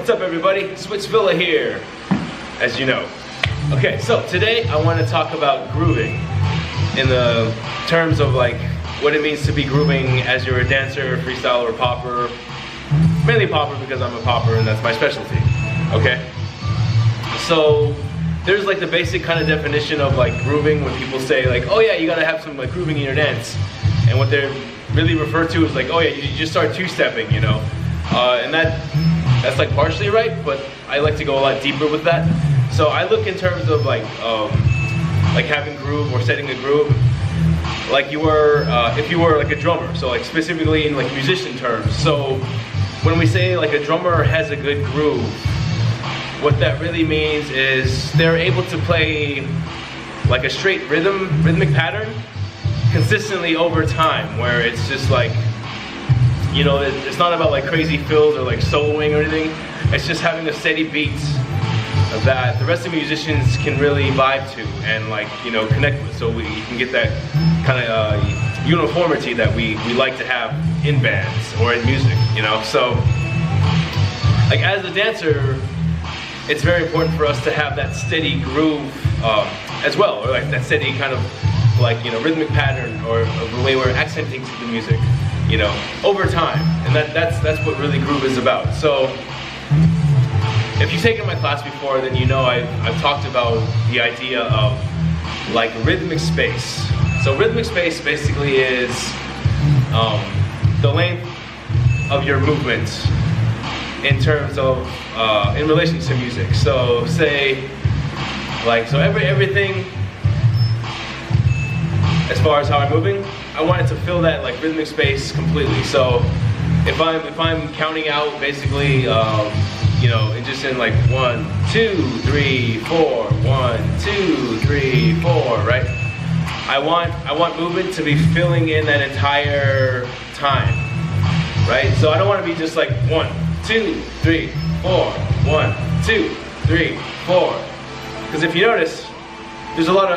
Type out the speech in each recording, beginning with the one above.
What's up everybody? Switch Villa here, as you know. Okay, so today I want to talk about grooving in the terms of like what it means to be grooving as you're a dancer, freestyler, or popper. Mainly popper because I'm a popper and that's my specialty. Okay? So there's like the basic kind of definition of like grooving when people say like, oh yeah, you gotta have some like grooving in your dance. And what they're really referred to is like, oh yeah, you just start two-stepping, you know? And that's like partially right, but I like to go a lot deeper with that. So I look in terms of like having groove or setting a groove, like you were, if you were like a drummer. So like specifically in like musician terms. So when we say like a drummer has a good groove, what that really means is they're able to play like a straight rhythmic pattern consistently over time, where it's just like, you know, it's not about like crazy fills or like soloing or anything. It's just having a steady beat that the rest of the musicians can really vibe to and like, you know, connect with. So you can get that kind of uniformity that we like to have in bands or in music, you know. So like as a dancer, it's very important for us to have that steady groove as well, or like that steady kind of like, you know, rhythmic pattern or the way we're accenting to the music, you know, over time. And that's what really groove is about. So if you've taken my class before, then you know I've talked about the idea of like rhythmic space. So rhythmic space basically is the length of your movements in terms of in relation to music. So say like, so everything as far as how I'm moving, I wanted to fill that like rhythmic space completely. So if I'm counting out basically, you know, it's just in like 1, 2, 3, 4, 1, 2, 3, 4, right? I want movement to be filling in that entire time, right? So I don't want to be just like 1, 2, 3, 4, 1, 2, 3, 4. Because if you notice, there's a lot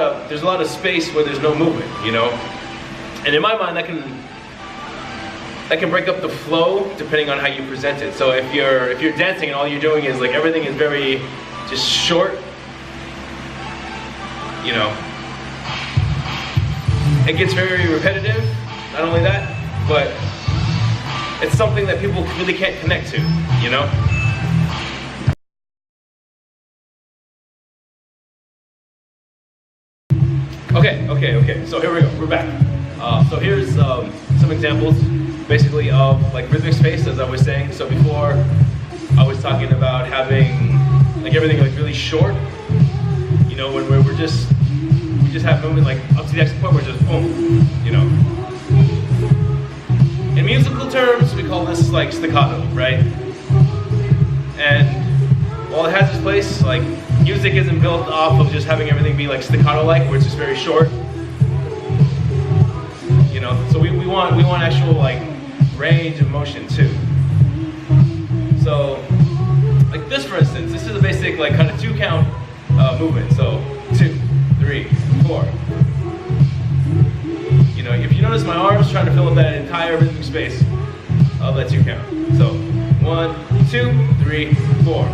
of space where there's no movement, you know? And in my mind, that can break up the flow depending on how you present it. So if you're dancing and all you're doing is like everything is very just short, you know, it gets very repetitive. Not only that, but it's something that people really can't connect to, you know? Okay, so here we go, we're back. So here's some examples basically of like rhythmic space, as I was saying. So before I was talking about having like everything like really short, you know, when we just have movement like up to the next point, we're just boom, you know. In musical terms, we call this like staccato, right? And while it has its place, like music isn't built off of just having everything be like staccato-like, where it's just very short. You know, so we want actual like range of motion too. So like this, for instance, this is a basic like kind of 2-count movement. So 2, 3, 4. You know, if you notice my arms trying to fill up that entire rhythmic space of that 2-count. So 1, 2, 3, 4.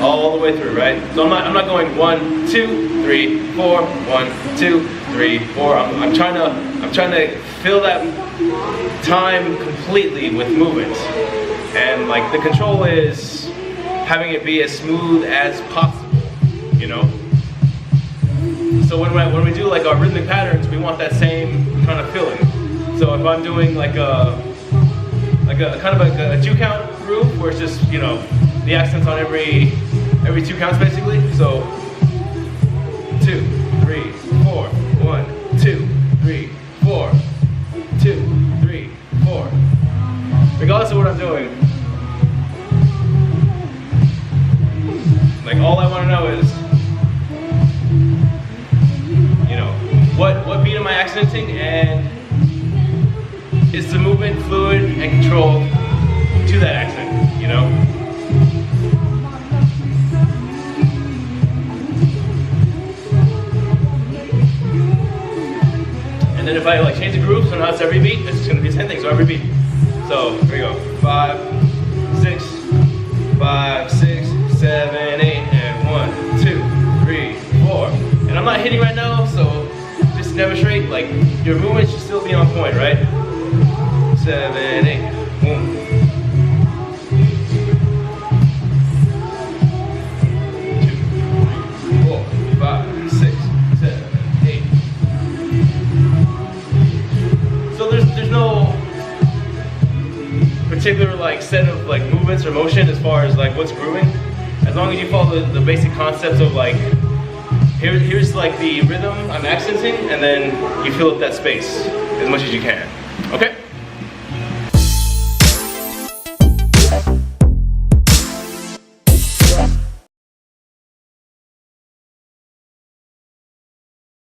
All the way through, right? So I'm not going 1, 2, 3, 4, 1, 2, 3, 4. I'm trying to fill that time completely with movement. And like the control is having it be as smooth as possible, you know? So when we do like our rhythmic patterns, we want that same kind of feeling. So if I'm doing like a kind of like a 2-count groove where it's just, you know, the accents on every 2 counts basically. So 2, 3, 4, 1, 2, 3, 4, 2, 3, 4. Regardless of what I'm doing, like all I want to know is, you know, what beat am I accenting, and is the movement fluid and controlled to that accent, you know? And then if I like change the groove, so now it's every beat, it's just going to be the same thing, so every beat. So here we go, 5, 6, 5, 6, 7, 8, and 1, 2, 3, 4. And I'm not hitting right now, so just to demonstrate, like your movement should still be on point, right? 7, 8, 1. 2, 3, 4, 5, 6, 7, 8. So there's no particular like set of like movements or motion as far as like what's grooving. As long as you follow the basic concepts of like here's like the rhythm I'm accenting, and then you fill up that space as much as you can. Okay?